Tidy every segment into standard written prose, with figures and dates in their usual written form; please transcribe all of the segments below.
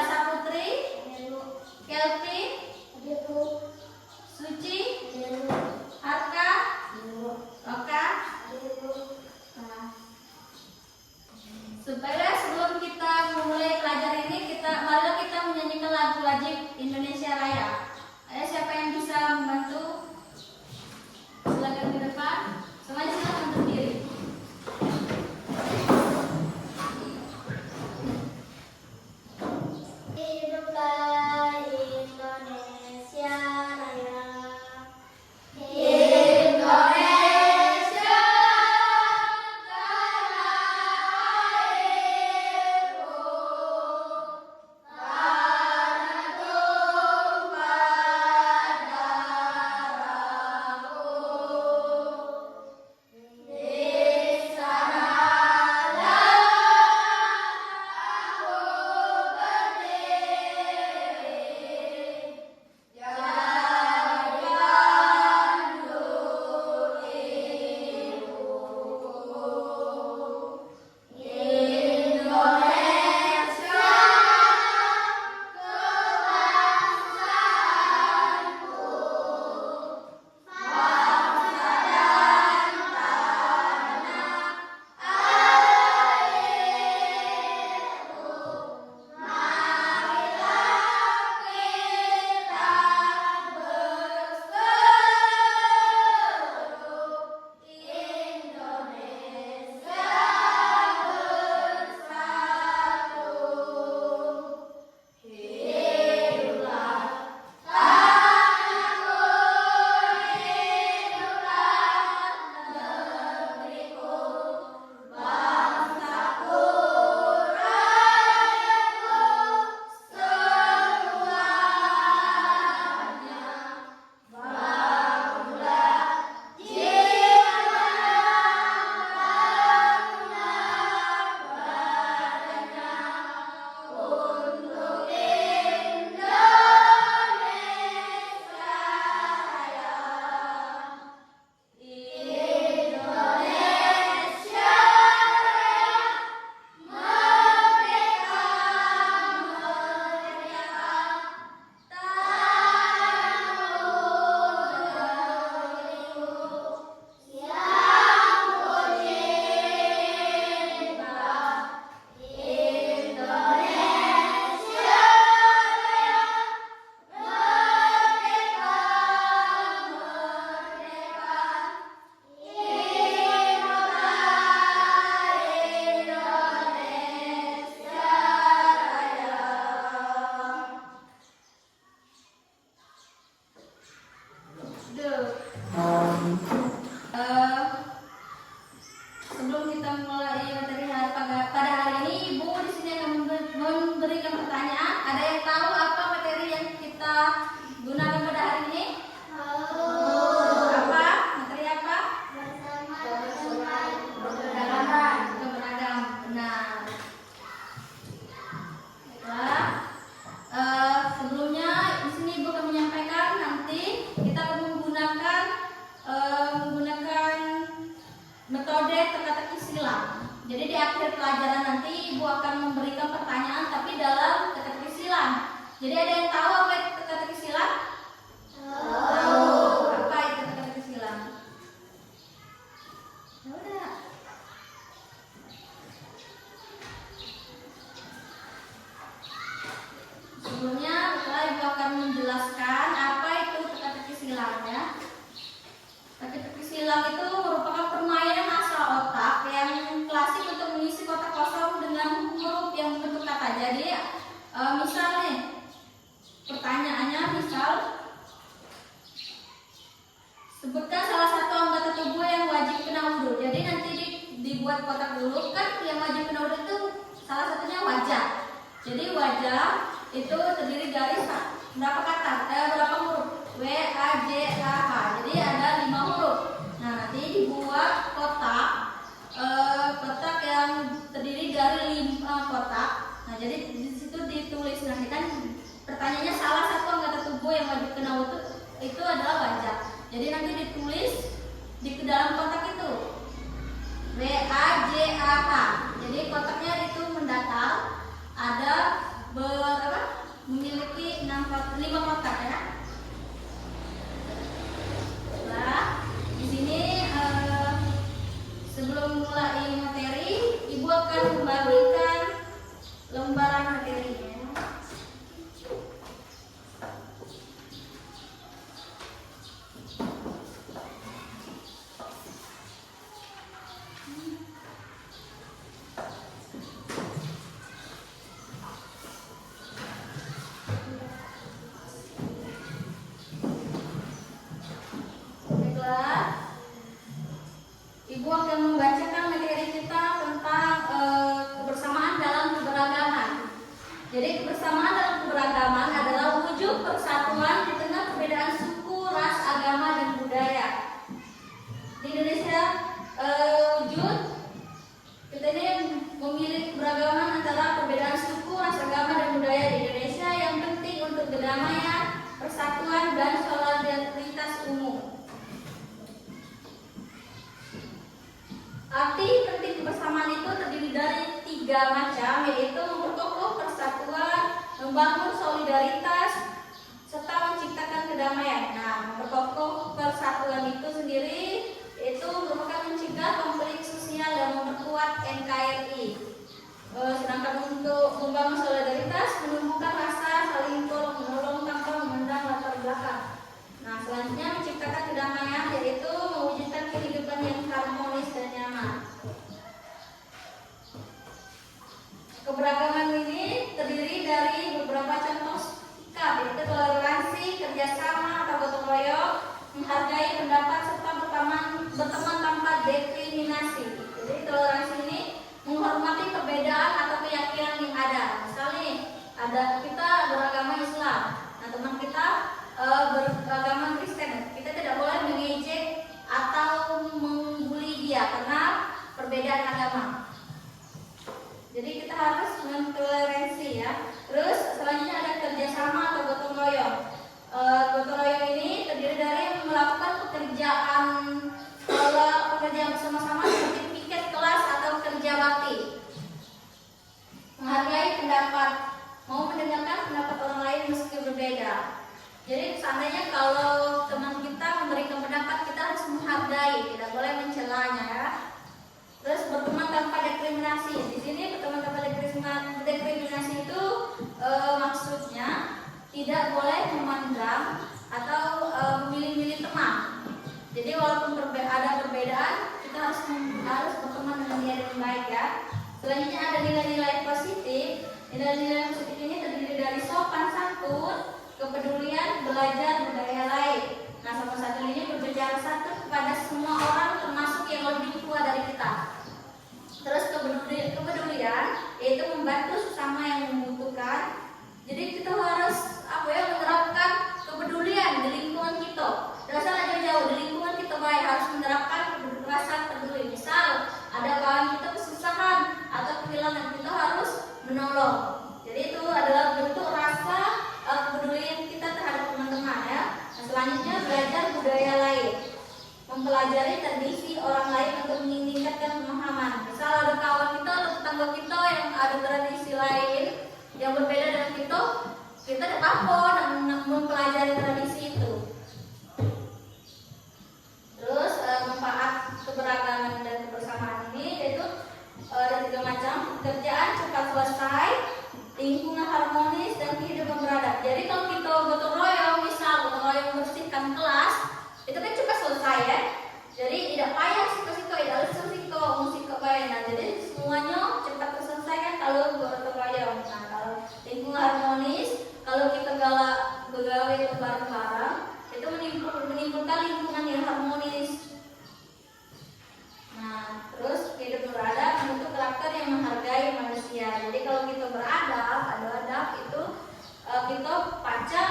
Saputri, Kelvin, Suci, Arka, Oka. Nah, supaya sebelum kita memulai pelajaran ini, marilah kita menyanyikan lagu wajib Indonesia Raya. Ayo, siapa yang bisa membantu? Silakan ke depan. Semuanya silakan berdiri. Hiduplah Indonesia Raya. Sebelum kita mulai materi pada hari ini, Ibu di sini akan memberikan pertanyaan. Ada yang tahu apa materi yang kita gunakan pada hari ini? Apa? Materi apa? Keberagaman. Benar. Baiklah. Sebelumnya di sini Ibu akan menyampaikan nanti kita akan menggunakan metode teka-teki silang. Jadi di akhir pelajaran nanti Ibu akan memberikan pertanyaan tapi dalam teka-teki silang. Jadi ada yang tahu apa itu teka-teki silang? Tahu. Apa itu teka-teki silang? Tahu enggak? Sebelumnya Ibu akan menjelaskan apa itu teka-teki silang ya. Teka-teki silang itu merupakan permainan asal otak yang klasik untuk mengisi kotak kosong dengan huruf yang bentuk kata. Jadi misal nih, pertanyaannya misal, sebutkan salah satu anggota tubuh yang wajib kena wudhu. Jadi nanti dibuat kotak dulu kan, yang wajib kena wudhu itu salah satunya wajah. Jadi wajah itu terdiri dari berapa kata? Berapa huruf? W, A, J, A, H. Jadi ada 5 huruf. Nah, nanti dibuat kotak, kotak yang terdiri dari 5 kotak. Nah, jadi di situ ditulis. Nanti kan pertanyaannya salah satu anggota tubuh yang wajib kena wudhu itu adalah wajah. Jadi nanti ditulis di dalam kotak itu W, A, J, A, H. Jadi kotaknya itu mendatar ada berapa? 5 kotak ya. Nah, di sini sebelum mulai materi, Ibu akan membagikan lembaran materinya. Ibu akan membacakan materi kita tentang kebersamaan dalam keberagaman. Jadi kebersamaan dalam keberagaman adalah wujud persatuan di tengah perbedaan suku, ras, agama, dan budaya. Di Indonesia wujud kita ini memiliki keberagaman antara perbedaan suku, ras, agama, dan budaya di Indonesia yang penting untuk kedamaian, persatuan, dan solidaritas umum. Arti penting kebersamaan itu terdiri dari 3 macam, yaitu memperkokoh persatuan, membangun solidaritas, serta menciptakan kedamaian. Nah, memperkokoh persatuan itu sendiri itu merupakan mencegah konflik sosial dan memperkuat NKRI. Sedangkan untuk membangun solidaritas, menumbuhkan rasa saling tolong menolong tanpa memandang latar belakang. Nah, selanjutnya menciptakan kedamaian, yaitu mewujudkan kehidupan yang harmonis dan nyaman. Keberagaman ini terdiri dari beberapa contoh sikap, yaitu toleransi, kerjasama atau gotong royong, menghargai pendapat serta berteman tanpa diskriminasi. Jadi toleransi ini menghormati perbedaan atau keyakinan yang ada. Misalnya kita beragama Islam, nah teman kita beragama Kristen, kita tidak boleh mengejek atau membuli dia karena perbedaan agama. Jadi kita harus mentoleransi ya. Terus selanjutnya ada kerjasama atau gotong royong. Gotong royong ini terdiri dari melakukan pekerjaan bersama-sama seperti piket kelas atau kerja bakti. Menghargai pendapat, mau mendengarkan pendapat orang lain meski berbeda. Jadi seandainya kalau teman kita memberikan pendapat, kita harus menghargai, tidak boleh mencelanya ya. Terus berteman tanpa diskriminasi. Di sini berteman tanpa diskriminasi itu maksudnya tidak boleh memandang atau memilih-milih teman. Jadi walaupun ada perbedaan, kita harus berteman dengan dia dengan baik ya. Selanjutnya ada nilai-nilai positif. Nilai-nilai positif ini terdiri dari sopan santun, kepedulian, belajar budaya lain. Nah, sopan santun ini berbicara santun kepada semua orang termasuk yang lebih tua dari kita. Terus kepedulian yaitu membantu sesama yang membutuhkan. Jadi kita harus menerapkan kepedulian di lingkungan kita. Rasa jauh-jauh di lingkungan kita baik harus menerapkan rasa peduli. Misal ada kawan kita kesusahan atau kehilangan, kita harus menolong. Jadi itu adalah bentuk rasa kepedulian kita terhadap teman-teman ya. Nah, selanjutnya belajar budaya lain, mempelajari tradisi orang lain untuk meningkatkan pemahaman. Misal ada kawan kita atau tetangga kita yang ada tradisi lain yang berbeda dengan kita tidak apa dan mempelajari tradisi itu. Terus manfaat keberagaman dan kebersamaan ini yaitu ada 3 macam: pekerjaan cepat selesai, lingkungan harmonis, dan kehidupan beradab. Jadi kalau kita gotong royong, misal gotong royong membersihkan kelas, itu kan cepat selesai ya. Jadi tidak payah siko-siko, tidak siko musik kebayang. Nah, jadi semuanya cepat terselesaikan kalau gotong royong. Nah, kalau lingkungan harmonis, kalau kita begawe bareng-bareng, itu menimbulkan lingkungan yang harmonis. Nah, terus kehidupan beradab membentuk karakter yang menghargai manusia. Jadi kalau kita beradab, ada adab itu kita pacak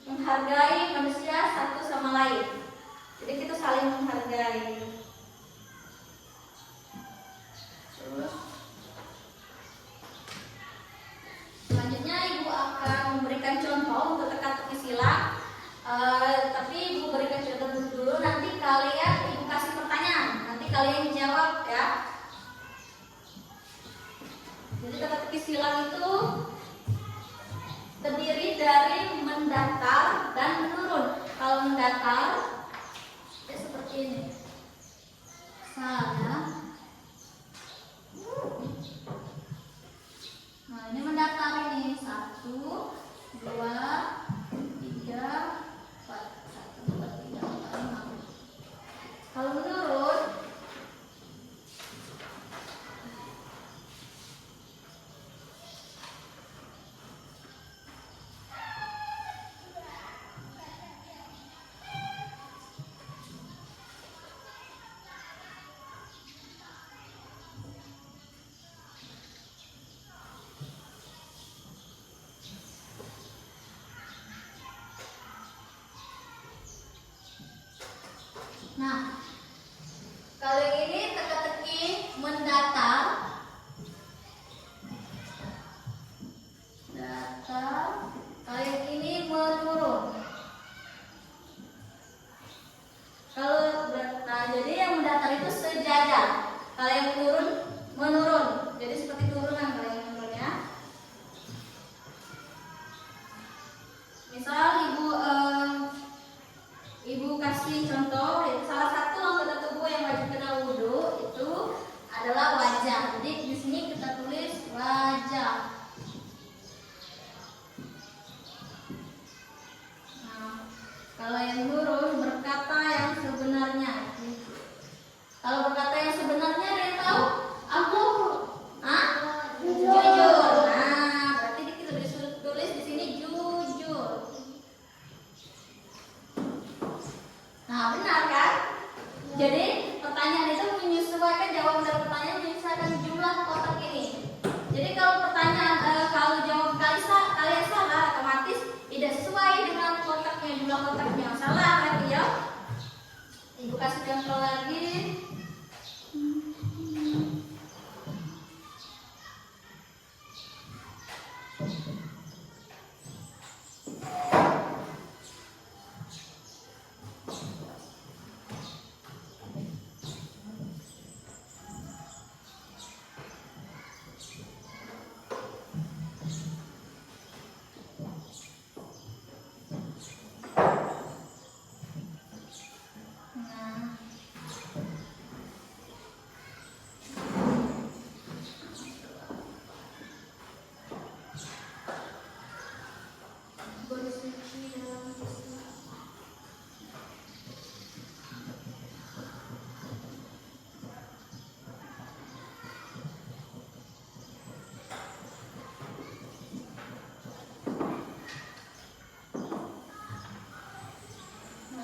menghargai manusia satu sama lain. Jadi kita saling menghargai. Terus selanjutnya Ibu akan memberikan contoh untuk teka-teki silang. Tapi Ibu berikan contoh dulu, nanti kalian Ibu kasih pertanyaan, nanti kalian jawab ya. Jadi teka-teki silang itu terdiri dari mendatar dan menurun. Kalau mendatar ya seperti ini. Saya. Nah, ini mendatar ini 1, 2, 3, 4. 1, 2, 3, 4, 5. Kalau menurun nah, kalau yang ini teka-teki mendatar, datar. Kalau yang ini menurun. Nah, jadi yang mendatar itu sejajar. Kalau yang menurun, menurun. Jadi seperti turunan kalau yang menurun ya. Misal ibu kasih contoh, salah satu anggota tubuh yang wajib kena wudhu itu adalah wajah. Jadi di sini kita tulis wajah. Nah, kalau yang menurun berkata yang sebenarnya. Kalau berkata yang sebenarnya ada yang tahu? Aku, jujur. Nah, berarti kita disuruh tulis di sini jujur. Nah, benar kan? Jadi pertanyaan itu menyesuaikan, jawaban dari pertanyaan menyesuaikan jumlah kotak ini. Jadi kalau pertanyaan kalau jawab kalian salah, otomatis tidak sesuai dengan kotaknya, jumlah kotaknya. Salah berarti ya. Ibu kasih contoh lagi.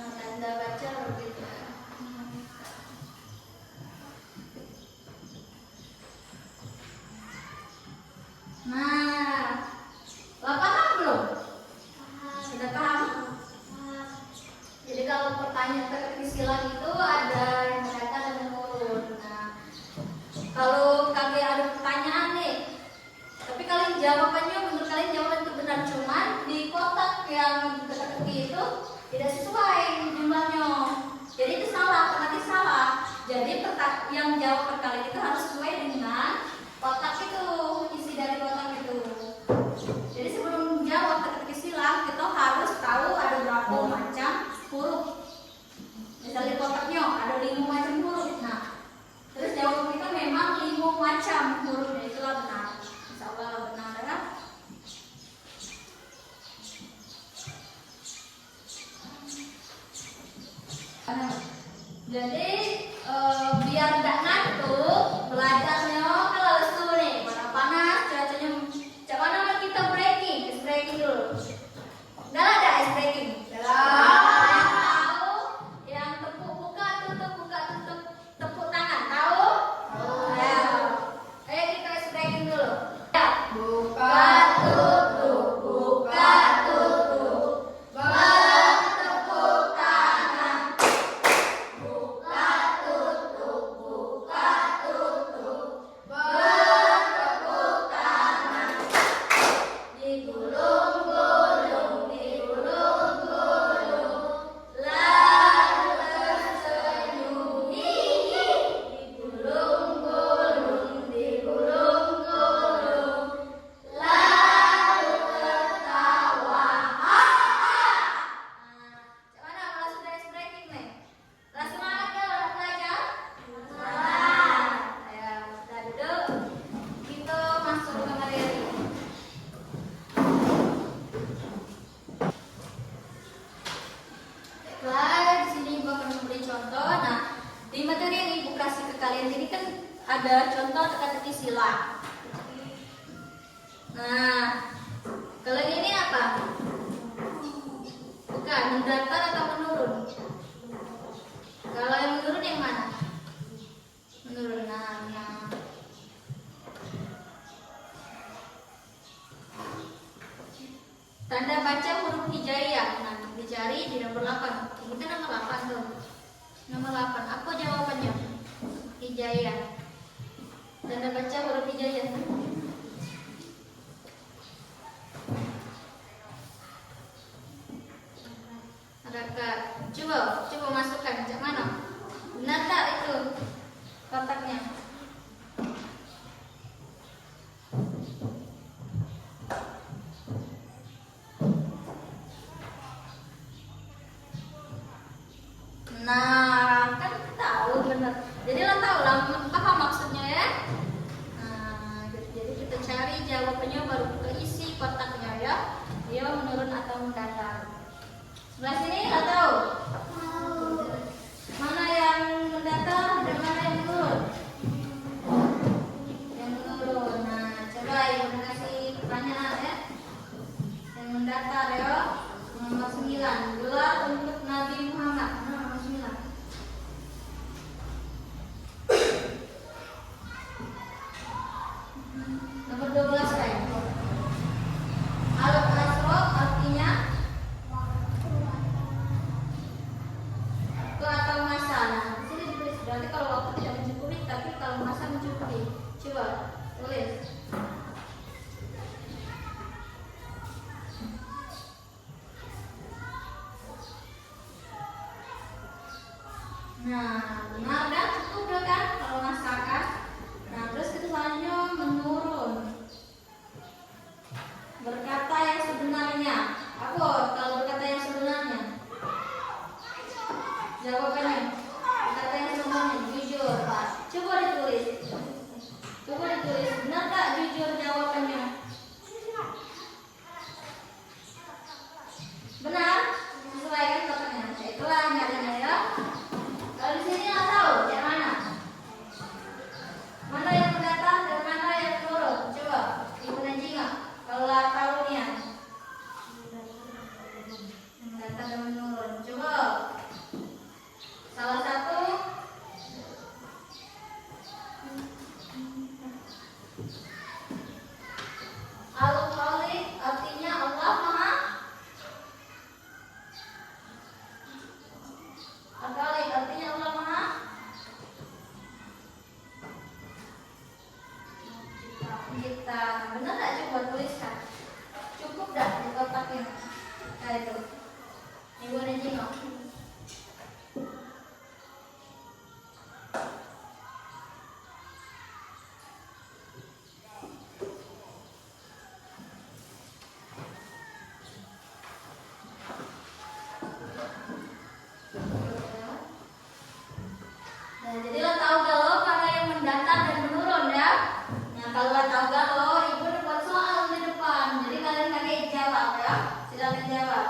Tanda baca berbeda. Nah, paham belum? Sudah paham? Jadi kalau pertanyaan teka-teki silang itu ada yang mendatar dan menurun. Nah, kalau kalian ada pertanyaan nih, tapi kalian jawabannya menurut kalian jawaban itu benar, cuman di kotak yang teka-teki itu tidak sesuai jumlahnya. Jadi itu salah, otomatis salah. Jadi yang jawab kalian itu harus sesuai dengan kotak itu, isi dari kotak itu. Jadi sebelum jawab teka-teki silang, kita harus tahu ada berapa macam huruf. Misalnya kotaknya ada 5 macam huruf. Nah, terus jawab kita memang 5 macam hurufnya, itulah benar. Insya Allah benar ya. Jadi biar tidak ngantuk belajarnya kan harus dulu nih, panas cuacanya. Coba nama kita breaking dulu. Udah ada ice breaking. Yang tahu, yang tepuk buka tutup, tepuk tangan tahu? Ya. Ayo kita ice breaking dulu. Ya. Buka tutup, buka tutup. Bertepuk tangan. Buka tutup, buka tutup. Nah, kalau ini apa? Bukan, mendatar atau menurun? Kalau yang menurun yang mana? Menurun. Nah. Tanda baca huruf hijaiyah. Nah, dicari di nomor 8. Kita nomor 8 tuh. Nomor 8. Apa jawabannya? Hijaiyah. Tanda baca huruf hijaiyah. Adakah? Coba masukkan. Cak mana? Benar tak itu kotaknya? Nah, kan tahu benar. Jadi lo tahu lah apa maksudnya ya? Nah, jadi kita cari jawabannya baru kita isi kotaknya ya. Dia menurun atau mendatar. Sebelah sini lo tahu? Mana yang mendatar dan mana yang menurun? Yang menurun. Nah, coba ibu kasih pertanyaan ya. Yang mendatar ya. Nomor 9. Gelar untuk Nabi Muhammad. Nomor 9. Nomor 12 kan? Al-Asro artinya waktu atau masa. Nah, di sini ditulis berarti kalau waktu tidak mencukupi, tapi kalau masa mencukupi. Coba tulis. Nah, benar kan? Cukup udah kan? Kalau masa kan? Nah, terus kita selanjutnya menurun. Berkata yang sebenarnya. Apa kalau berkata yang sebenarnya? Jawabannya. Berkata yang sebenarnya jujur. Coba ditulis. Benar tak jujur jawabannya? Benar? Sesuaikan kotaknya. Itulah nyarinya ya. Kalau di sini nggak tahu yang mana? Mana yang mendatar dan mana yang menurun? Coba ibu Najib nggak? Kalau tahu nih ya. Mendatar dan menurun. Coba salah satu. Al-Khaliq artinya Allah Maha. Al-Khaliq artinya Allah Maha Pencipta. Benar tak? Coba tuliskan. Cukup dah di kotaknya. Nah itu. Ibu Najino. Nah, jadi lo tahu galau mana yang mendatar dan menurun ya. Nah, kalau lo tahu galau, ibu udah buat soal di depan. Jadi kalian pakai jawab ya. Silakan jawab.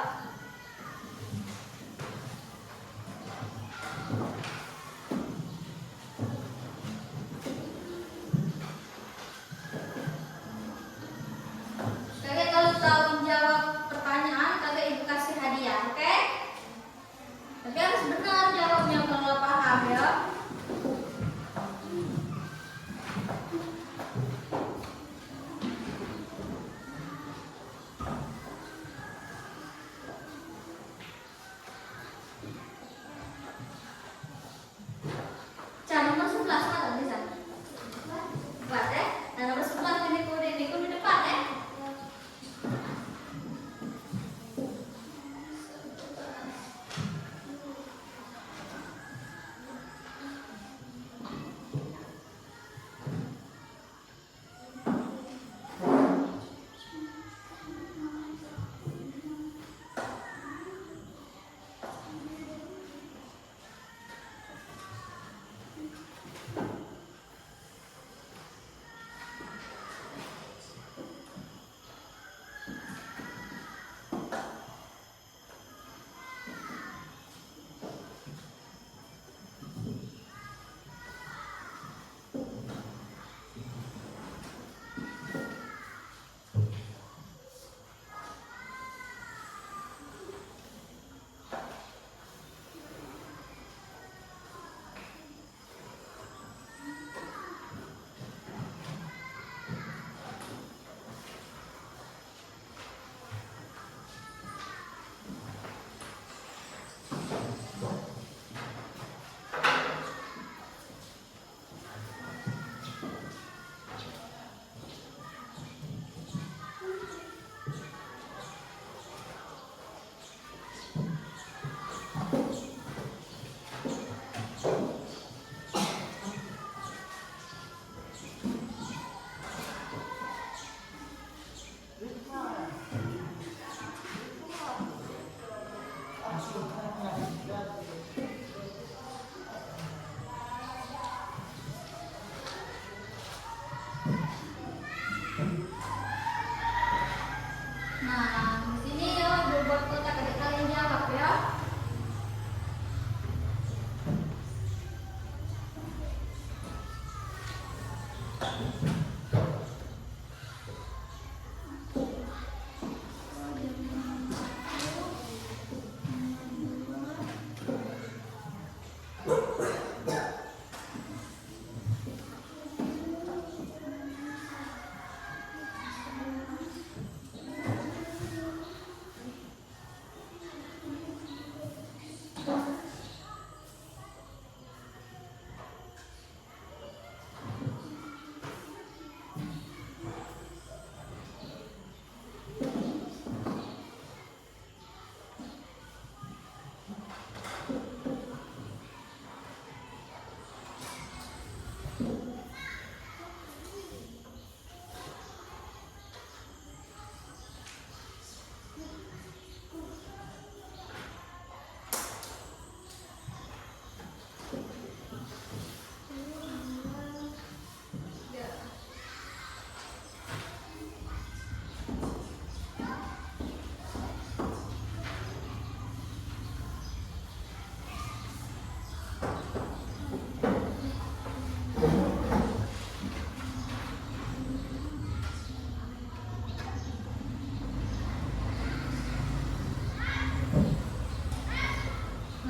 Nah, di sini ya buat kotak adik kalian jawab ya.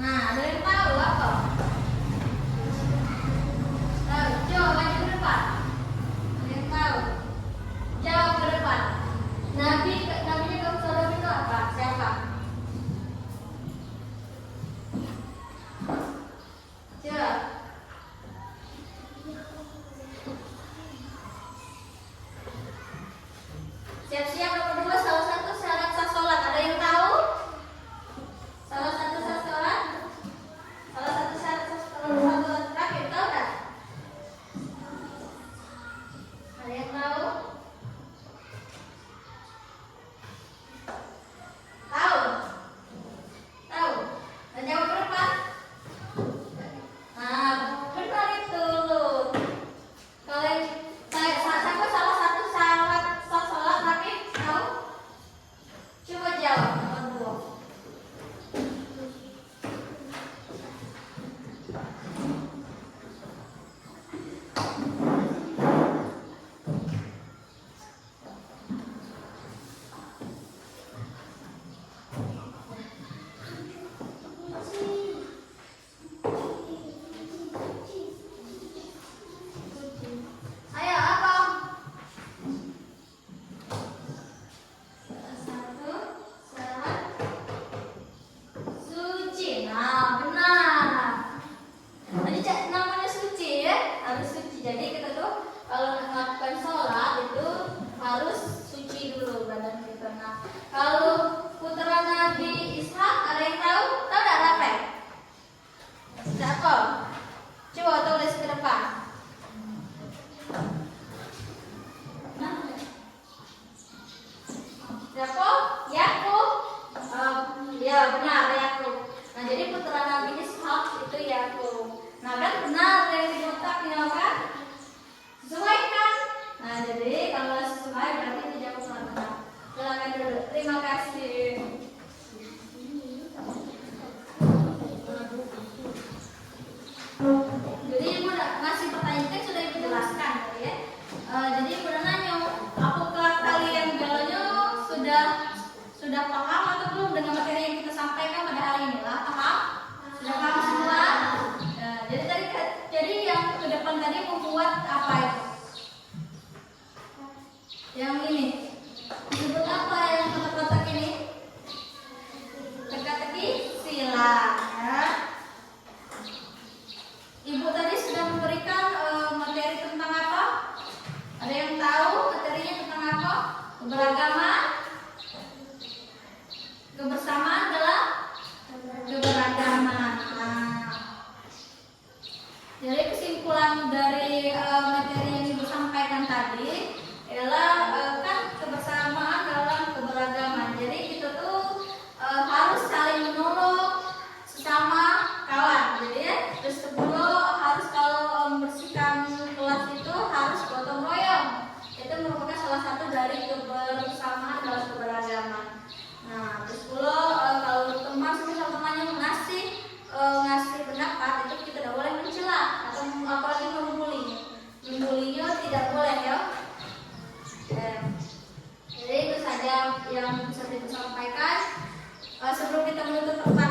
Nah, ada yang tahu apa? Tahu, coba maju ke depan. Ada yang tahu? Jawab ke depan. Nabinya kamu saudara itu apa? Siapa? Coba. Siap-siap nomor 2, salah satu syarat sah sholat. Ada yang tahu? Salah satu syarat sholat? Salah satu syarat sah sholat terakhir, tahu tak? Ada yang tahu? Tahu? Tahu? Dan jawab ke depan. Nah, benar itu. Kalau siapa salah satu syarat sah sholat terakhir, tahu? Coba jawab nomor 2. Ayo apa? Satu syarat suci. Nah, benar. Tadi namanya suci ya, harus suci. Jadi kita tuh kalau melakukan sholat itu harus suci dulu badan kita. Nah, kalau putra Nabi Ishak ada yang tahu? Tahu nggak Rafael? Siapa? Coba tulis ke depan. Siapa? Yakub. Ya benar Yakub. Nah jadi putra Nabi Ishak itu Yakub. Nah kan benar yang di otaknya kan? Sesuai kan? Nah jadi kalau sesuai berarti itu jawaban benar. Silakan dulu. Terima kasih. Jadi ibu masih pertanyaan kan sudah ibu jelaskan tadi ya. Jadi ibu nanya, apakah kalian galanya sudah paham atau belum dengan materi yang kita sampaikan pada hari ini lah? Paham? Sudah paham semua? Nah, jadi yang ke depan tadi membuat apa itu? Yang ini disebut apa yang kotak-kotak ini? Teka-teki sila. Ya. Ibu tadi sudah memberikan materi tentang apa? Ada yang tahu materinya tentang apa? Keberagaman. Kebersamaan adalah keberagaman. Nah, jadi kesimpulan dari materi yang ibu sampaikan tadi adalah kan kebersamaan dalam keberagaman. Jadi kita tuh harus saling menolong sesama kawan. Jadi ya, terus kedua harus kalau membersihkan kelas itu harus gotong royong. Itu merupakan salah satu dari kebersamaan dalam keberagaman. yang bisa kita sampaikan. Sebelum kita menutup tempat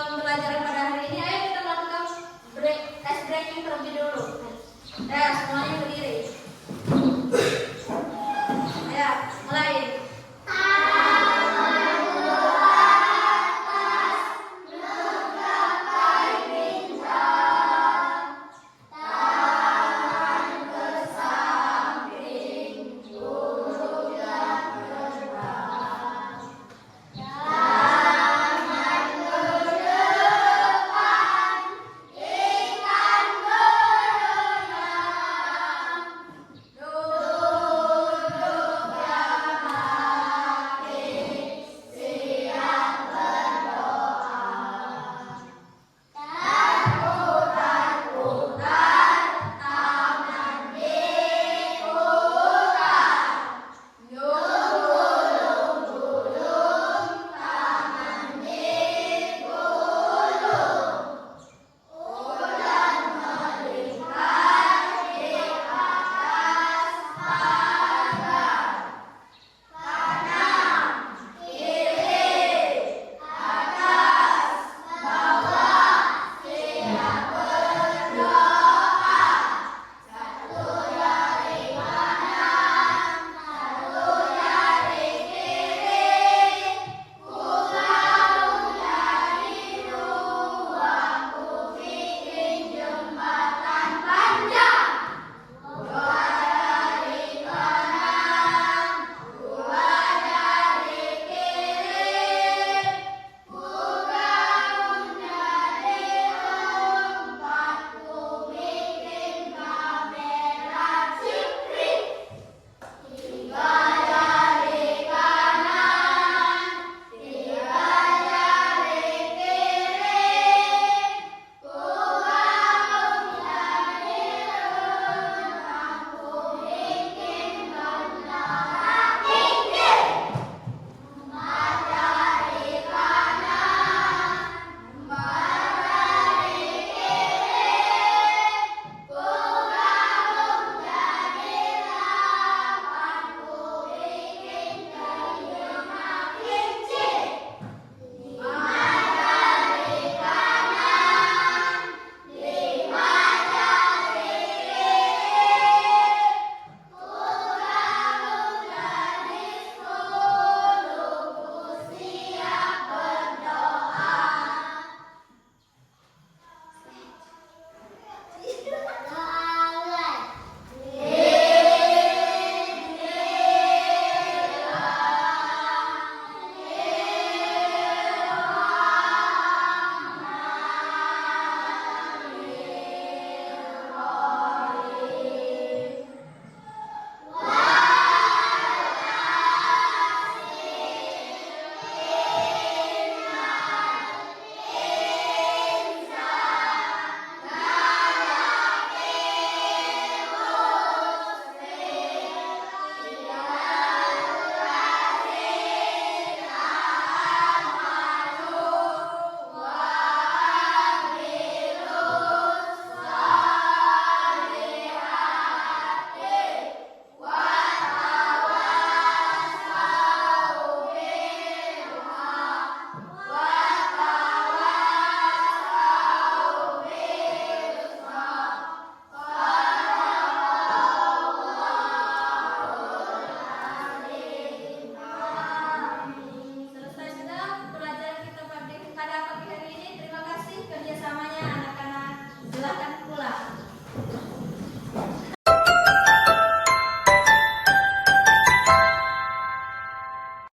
pembelajaran pada hari ini, ayo kita melakukan ice breaking terlebih dulu. Ya, semuanya berdiri. Ya, mulai.